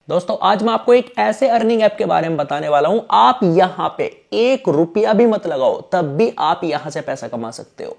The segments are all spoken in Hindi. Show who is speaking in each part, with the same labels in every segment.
Speaker 1: दोस्तों आज मैं आपको एक ऐसे अर्निंग ऐप के बारे में बताने वाला हूं। आप यहां पे 1 रुपया भी मत लगाओ तब भी आप यहां से पैसा कमा सकते हो।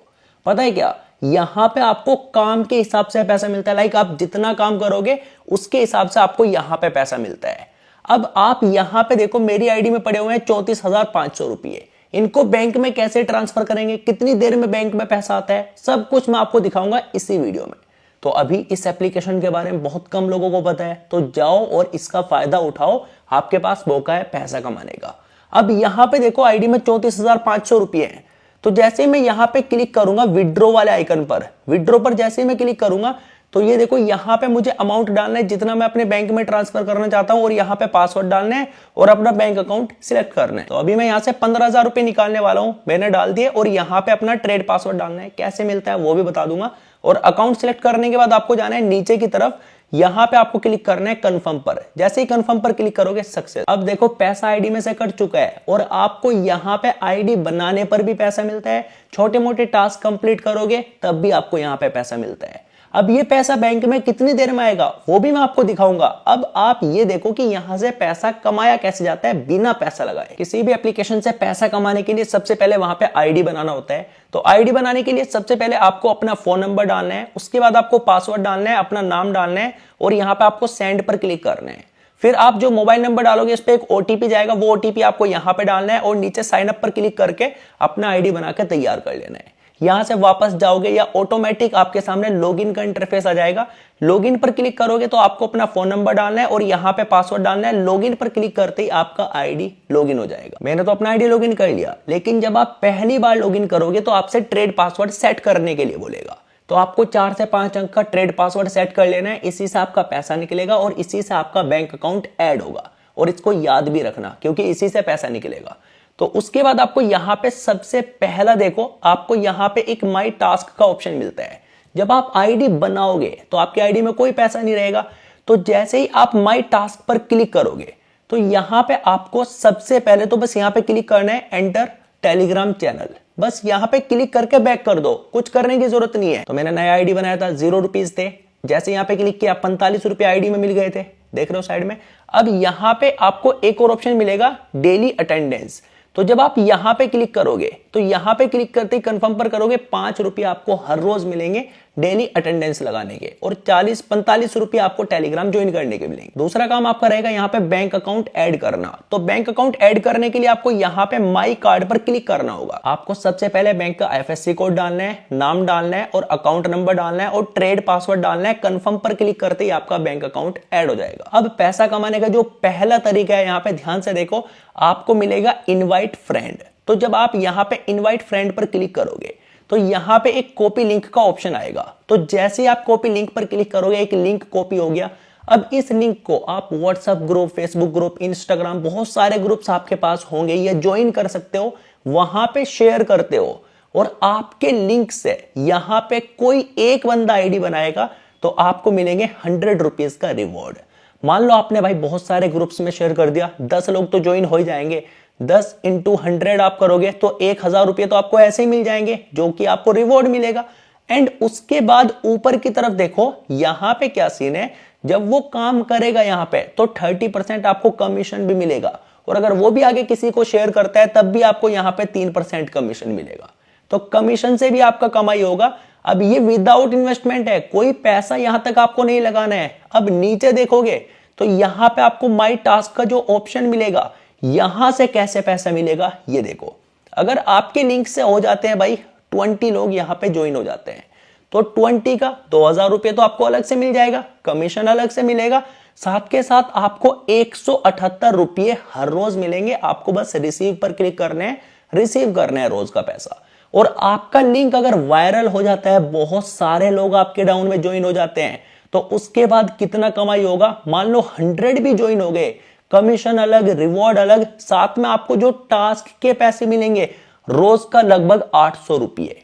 Speaker 1: पता है क्या, यहां पे आपको काम के हिसाब से पैसा मिलता है। लाइक आप जितना काम करोगे उसके हिसाब से आपको यहां पे पैसा मिलता है। अब आप यहां पे देखो, मेरी आईडी में पड़े हुए हैं 34,500 रुपये। इनको बैंक में कैसे ट्रांसफर करेंगे, कितनी देर में बैंक में पैसा आता है, सब कुछ मैं आपको दिखाऊंगा इसी वीडियो में। तो अभी इस एप्लीकेशन के बारे में बहुत कम लोगों को पता है, तो जाओ और इसका फायदा उठाओ। आपके पास मौका है पैसा कमाने का। अब यहां पे देखो, आईडी में 34,500 रुपये हैं। तो जैसे ही मैं यहां पे क्लिक करूंगा विड्रॉ वाले आइकन पर, विड्रॉ पर जैसे ही मैं क्लिक करूंगा तो ये देखो, यहां पे मुझे अमाउंट डालना है जितना मैं अपने बैंक में ट्रांसफर करना चाहता हूं, और यहां पे पासवर्ड डालना है और अपना बैंक अकाउंट सिलेक्ट करना है। तो अभी मैं यहां से 15,000 रुपए निकालने वाला हूं, मैंने डाल दिए, और यहां पे अपना ट्रेड पासवर्ड डालना है। कैसे मिलता है वो भी बता दूंगा। और अकाउंट सिलेक्ट करने के बाद आपको जाना है नीचे की तरफ, यहां पे आपको क्लिक करना है कंफर्म पर। जैसे ही कंफर्म पर क्लिक करोगे सक्सेस। अब देखो पैसा आईडी में से कट चुका है, और आपको यहां पे आईडी बनाने पर भी पैसा मिलता है। छोटे मोटे टास्क कंप्लीट करोगे तब भी आपको यहां पे पैसा मिलता है। अब ये पैसा बैंक में कितनी देर में आएगा वो भी मैं आपको दिखाऊंगा। अब आप ये देखो कि यहां से पैसा कमाया कैसे जाता है बिना पैसा लगाए। किसी भी एप्लीकेशन से पैसा कमाने के लिए सबसे पहले वहां पे आईडी बनाना होता है। तो आईडी बनाने के लिए सबसे पहले आपको अपना फोन नंबर डालना है, उसके बाद आपको पासवर्ड डालना है, अपना नाम डालना है, और यहां पे आपको सेंड पर क्लिक करना है। फिर आप जो मोबाइल नंबर डालोगे इस पे एक ओटीपी जाएगा, वो ओटीपी आपको यहां पे डालना है, और नीचे साइन अप पर क्लिक करके अपना आईडी बनाकर तैयार कर लेना है। यहां से वापस जाओगे या ऑटोमेटिक आपके सामने लॉगिन का इंटरफेस आ जाएगा। लॉगिन पर क्लिक करोगे तो आपको अपना फोन नंबर डालना है और यहां पे पासवर्ड डालना है। लॉगिन पर क्लिक करते ही आपका आईडी लॉगिन हो जाएगा। मैंने तो अपना आईडी लॉगिन कर लिया, लेकिन जब आप पहली बार लॉगिन करोगे तो आपसे ट्रेड पासवर्ड सेट करने के लिए बोलेगा। तो आपको 4 से 5 अंक का ट्रेड पासवर्ड सेट कर लेना है। इसी से आपका पैसा निकलेगा और इसी से आपका बैंक अकाउंट ऐड होगा। और इसको याद भी रखना, क्योंकि इसी से पैसा निकलेगा। तो उसके बाद आपको यहां पे सबसे पहला देखो, आपको यहां पे एक माई टास्क का ऑप्शन मिलता है। जब आप आईडी बनाओगे तो आपकी आईडी में कोई पैसा नहीं रहेगा। तो जैसे ही आप माई टास्क पर क्लिक करोगे तो यहां पे आपको सबसे पहले तो बस यहां पे क्लिक करना है एंटर टेलीग्राम चैनल। बस यहां पे क्लिक करके बैक कर दो, कुछ करने की जरूरत नहीं है। तो मैंने नया आईडी बनाया था, 0 रुपीज थे। जैसे यहां पे क्लिक किया 45 रुपए आईडी में मिल गए थे, देख रहे हो साइड में। अब यहां पे आपको एक और ऑप्शन मिलेगा, डेली अटेंडेंस। तो जब आप यहां पे क्लिक करोगे तो यहां पे क्लिक करते ही कंफर्म पर करोगे, 5 रुपए आपको हर रोज मिलेंगे डेली अटेंडेंस लगाने के, और 45 रुपए आपको टेलीग्राम ज्वाइन करने के मिलेंगे। दूसरा काम आपका रहेगा यहां पे बैंक अकाउंट ऐड करना। तो बैंक अकाउंट ऐड करने के लिए आपको यहां पे माई कार्ड पर क्लिक करना होगा। आपको सबसे पहले बैंक का IFSC कोड डालना है, नाम डालना है, और अकाउंट नंबर डालना है, और ट्रेड पासवर्ड डालना है। कंफर्म पर क्लिक करते ही आपका बैंक अकाउंट ऐड हो जाएगा। अब पैसा कमाने का जो पहला तरीका है, यहां पे ध्यान से देखो, आपको मिलेगा इनवाइट फ्रेंड। तो जब आप यहां पे इनवाइट फ्रेंड पर क्लिक करोगे तो यहां पे एक कॉपी लिंक का ऑप्शन आएगा। तो जैसे ही आप कॉपी लिंक पर क्लिक करोगे, एक लिंक कॉपी हो गया। अब इस लिंक को आप WhatsApp group, Facebook group, Instagram, बहुत सारे ग्रुप्स आपके पास होंगे, या ज्वाइन कर सकते हो, वहां पे शेयर करते हो। और आपके लिंक से यहां पे कोई एक बंदा आईडी बनाएगा तो आपको मिलेंगे 100 रुपीज का रिवॉर्ड। मान लो आपने भाई बहुत सारे ग्रुप्स में शेयर कर दिया, 10 लोग तो ज्वाइन हो ही जाएंगे। 10 × 100 आप करोगे तो 1,000 रुपये तो आपको ऐसे ही मिल जाएंगे, जो कि आपको रिवॉर्ड मिलेगा। एंड उसके बाद ऊपर की तरफ देखो, यहां पे क्या सीन है, जब वो काम करेगा यहां पे तो 30% आपको कमीशन भी मिलेगा। और अगर वो भी आगे किसी को शेयर करता है तब भी आपको यहां पे 3% कमीशन मिलेगा। तो कमीशन से भी आपका कमाई होगा। अब ये विदाउट इन्वेस्टमेंट है, कोई पैसा यहां तक आपको नहीं लगाना है। अब नीचे देखोगे तो यहां पे आपको माई टास्क का जो ऑप्शन मिलेगा, यहां से कैसे पैसा मिलेगा ये देखो। अगर आपके लिंक से हो जाते हैं भाई 20 लोग यहां पे ज्वाइन हो जाते हैं, तो 20 का 2,000 रुपये तो आपको अलग से मिल जाएगा, कमीशन अलग से मिलेगा। साथ के साथ आपको 178 रुपये हर रोज मिलेंगे। आपको बस रिसीव पर क्लिक करना है, रिसीव करना है रोज का पैसा। और आपका लिंक अगर वायरल हो जाता है, बहुत सारे लोग आपके डाउन में ज्वाइन हो जाते हैं, तो उसके बाद कितना कमाई होगा। मान लो 100 भी ज्वाइन हो गए, कमीशन अलग, रिवॉर्ड अलग, साथ में आपको जो टास्क के पैसे मिलेंगे रोज का लगभग 800 रुपये,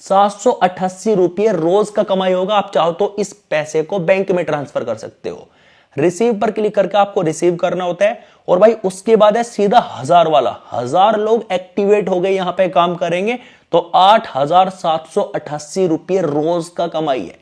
Speaker 1: 788 रुपये रोज का कमाई होगा। आप चाहो तो इस पैसे को बैंक में ट्रांसफर कर सकते हो। रिसीव पर क्लिक करके आपको रिसीव करना होता है, और भाई उसके बाद है सीधा 1000 वाला। 1000 लोग एक्टिवेट हो गए, यहां पे काम करेंगे तो 8,788 रुपये रोज का कमाई है।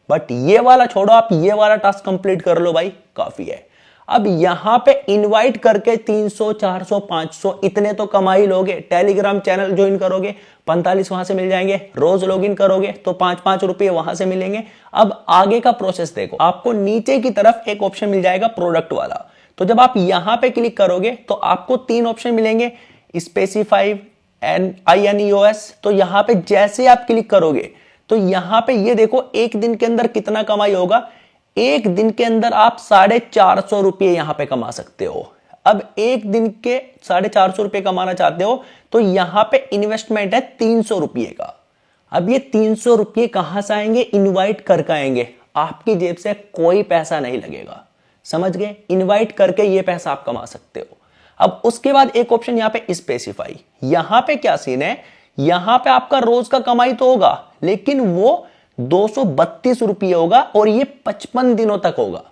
Speaker 1: बट ये वाला छोड़ो, आप ये वाला टास्क कंप्लीट कर लो भाई, काफी है। अब यहां पे इनवाइट करके 300, 400, 500 इतने तो कमा ही लोगे। टेलीग्राम चैनल ज्वाइन करोगे 45 वहां से मिल जाएंगे, रोज लॉगिन करोगे तो 5-5 रुपए वहां से मिलेंगे। अब आगे का प्रोसेस देखो, आपको नीचे की तरफ एक ऑप्शन मिल जाएगा प्रोडक्ट वाला। तो जब आप यहां पे क्लिक करोगे तो आपको 3 ऑप्शन मिलेंगे, स्पेसिफाई एंड INEOS। तो यहां पे जैसे आप क्लिक करोगे तो यहां पे ये देखो एक दिन के अंदर कितना कमाई होगा। एक दिन के अंदर आप 450 रुपये यहां पे कमा सकते हो। अब एक दिन के 450 रुपये कमाना चाहते हो तो यहां पे इन्वेस्टमेंट है 300 रुपये का। अब ये 300 रुपये कहां से आएंगे, इनवाइट करके आएंगे, आपकी जेब से कोई पैसा नहीं लगेगा। समझ गए, इनवाइट करके ये पैसा आप कमा सकते हो। अब उसके बाद एक ऑप्शन यहां पे स्पेसिफाई। यहां पे क्या सीन है, यहां पे आपका रोज का कमाई तो होगा लेकिन वो 232 रुपये होगा और ये 55 दिनों तक होगा।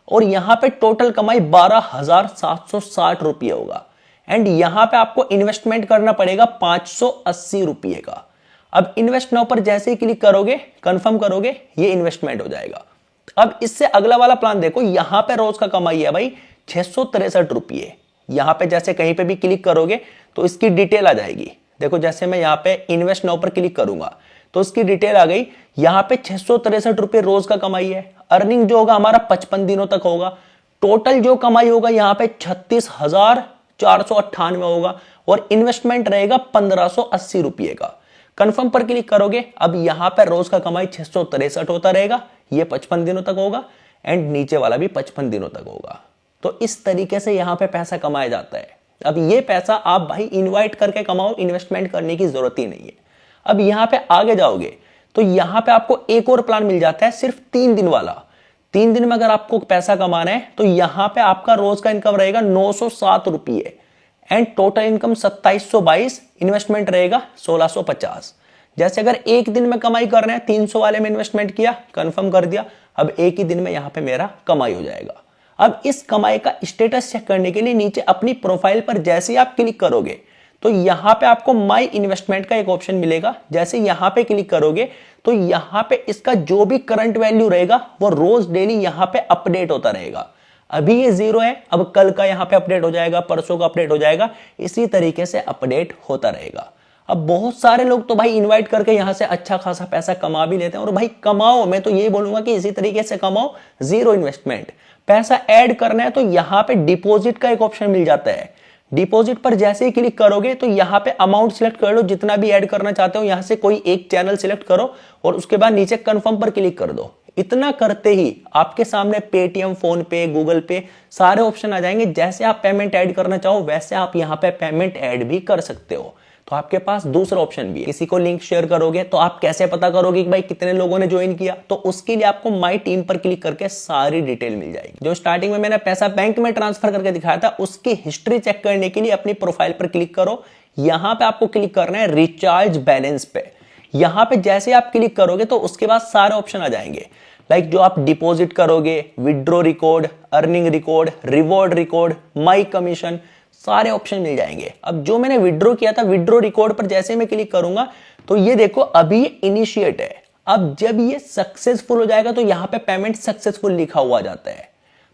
Speaker 1: और यहां पे टोटल कमाई 12,760 रुपये होगा। एंड यहां पे आपको इन्वेस्टमेंट करना पड़ेगा 580 रुपये का। अब इन्वेस्ट नाउ पर जैसे ही क्लिक करोगे, कंफर्म करोगे, ये इन्वेस्टमेंट हो जाएगा। अब इससे अगला वाला प्लान देखो, यहां पे रोज का कमाई है भाई 663 रुपये। यहां पे जैसे कहीं पे भी क्लिक करोगे तो इसकी डिटेल आ जाएगी। देखो जैसे मैं यहां पे इन्वेस्ट नाउ पर क्लिक करूंगा तो उसकी डिटेल आ गई। यहां पे 663 रुपये रोज का कमाई है। अर्निंग जो होगा हमारा 55 दिनों तक होगा। टोटल जो कमाई होगा यहां पे 36,498 होगा और इन्वेस्टमेंट रहेगा 1580 रुपये का। कंफर्म पर क्लिक करोगे, अब यहां पर रोज का कमाई 663 होता रहेगा, ये 55 दिनों तक होगा एंड नीचे वाला भी 55 दिनों तक होगा। तो इस तरीके से यहां पे पैसा कमाया जाता है। अब ये पैसा आप भाई इनवाइट करके कमाओ, इन्वेस्टमेंट करने की जरूरत ही नहीं है। अब यहां पे आगे जाओगे तो यहां पे आपको एक और प्लान मिल जाता है, सिर्फ 3 दिन वाला। 3 दिन में अगर आपको पैसा कमाना है तो यहां पे आपका रोज का इनकम रहेगा 907 रुपये एंड टोटल इनकम 2722, इन्वेस्टमेंट रहेगा 1650। जैसे अगर एक दिन में कमाई कर रहे हैं, 300 वाले में इन्वेस्टमेंट किया, कंफर्म कर दिया, अब एक ही दिन में यहां पे मेरा कमाई हो जाएगा। अब इस कमाई का स्टेटस चेक करने के लिए नीचे अपनी प्रोफाइल पर जैसे ही आप क्लिक करोगे तो यहां पे आपको माई इन्वेस्टमेंट का एक ऑप्शन मिलेगा। जैसे यहां पे क्लिक करोगे तो यहां पे इसका जो भी करंट वैल्यू रहेगा वो रोज डेली यहां पे अपडेट होता रहेगा। अभी ये 0 है, अब कल का यहां पे अपडेट हो जाएगा, परसों का अपडेट हो जाएगा, इसी तरीके से अपडेट होता रहेगा। अब बहुत सारे लोग तो भाई इनवाइट करके यहां से अच्छा खासा पैसा कमा भी लेते हैं। और भाई कमाओ, मैं तो यही बोलूंगा कि इसी तरीके से कमाओ, 0 इन्वेस्टमेंट। पैसा ऐड करना है तो यहां पे डिपॉजिट का एक ऑप्शन मिल जाता है। डिपॉजिट पर जैसे ही क्लिक करोगे तो यहां पे अमाउंट सिलेक्ट कर लो, जितना भी ऐड करना चाहते हो। यहां से कोई एक चैनल सिलेक्ट करो और उसके बाद नीचे कंफर्म पर क्लिक कर दो। इतना करते ही आपके सामने पेटीएम, फोन पे, गूगल पे सारे ऑप्शन आ जाएंगे। जैसे आप पेमेंट ऐड करना चाहो वैसे आप यहां पे पेमेंट ऐड भी कर सकते हो। तो आपके पास दूसरा ऑप्शन भी है। किसी को लिंक शेयर करोगे तो आप कैसे पता करोगे कि भाई कितने लोगों ने ज्वाइन किया, तो उसके लिए आपको माई टीम पर क्लिक करके सारी डिटेल मिल जाएगी। जो स्टार्टिंग में मैंने पैसा बैंक में ट्रांसफर करके दिखाया था उसकी हिस्ट्री चेक करने के लिए अपनी प्रोफाइल पर क्लिक करो। यहां पे आपको क्लिक करना है रिचार्ज बैलेंस पे। यहां पे जैसे आप क्लिक करोगे तो उसके बाद सारे ऑप्शन आ जाएंगे, लाइक जो आप डिपॉजिट करोगे, withdraw record, earning record, reward record, my commission, सारे ऑप्शन मिल जाएंगे। अब जो मैंने विड्रॉ किया था, विड्रॉ रिकॉर्ड पर जैसे मैं क्लिक करूंगा तो ये देखो अभी इनिशिएट है। अब जब ये सक्सेसफुल हो जाएगा तो यहां पे पेमेंट सक्सेसफुल लिखा हुआ जाता है।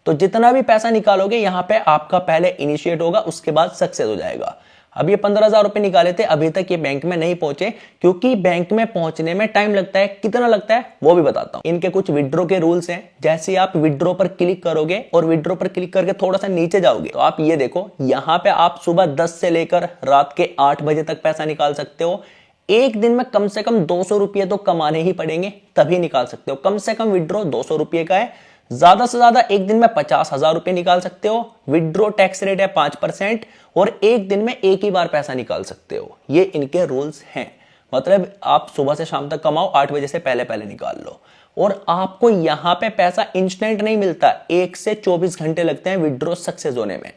Speaker 1: तो जितना भी पैसा निकालोगे यहां पे आपका पहले इनिशिएट होगा, उसके बाद सक्सेस हो जाएगा। अब ये 15,000 रुपए निकाले थे, अभी तक ये बैंक में नहीं पहुंचे क्योंकि बैंक में पहुंचने में टाइम लगता है। कितना लगता है वो भी बताता हूं। इनके कुछ विड्रॉ के रूल्स हैं। जैसे आप विड्रॉ पर क्लिक करोगे और विड्रॉ पर क्लिक करके थोड़ा सा नीचे जाओगे तो आप ये देखो, यहां पे आप सुबह 10 से लेकर रात के 8 बजे तक पैसा निकाल सकते हो। एक दिन में कम से कम 200 रुपये तो कमाने ही पड़ेंगे, तभी निकाल सकते हो। कम से कम विड्रॉ 200 रुपये का है। ज्यादा से ज्यादा एक दिन में 50,000 रुपए निकाल सकते हो। विड्रॉ टैक्स रेट है 5% और एक दिन में एक ही बार पैसा निकाल सकते हो। ये इनके रूल्स हैं। मतलब आप सुबह से शाम तक कमाओ, 8 बजे से पहले पहले निकाल लो। और आपको यहां पे पैसा इंस्टेंट नहीं मिलता, 1 से 24 घंटे लगते हैं विड्रॉ सक्सेस होने में।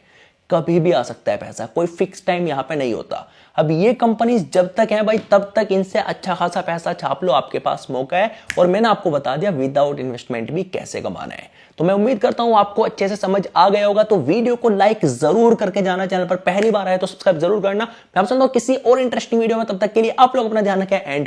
Speaker 1: कभी भी आ सकता है पैसा, कोई फिक्स टाइम यहां पे नहीं होता। अब ये कंपनी जब तक है भाई तब तक इनसे अच्छा खासा पैसा छाप लो, आपके पास मौका है। और मैंने आपको बता दिया विदाउट इन्वेस्टमेंट भी कैसे कमाना है। तो मैं उम्मीद करता हूं आपको अच्छे से समझ आ गया होगा। तो वीडियो को लाइक जरूर करके जाना, चैनल पर पहली बार आए तो सब्सक्राइब जरूर करना। मैं आपसे मिलता हूं किसी और इंटरेस्टिंग वीडियो में, तब तक के लिए आप लोग अपना ध्यान रखें एंड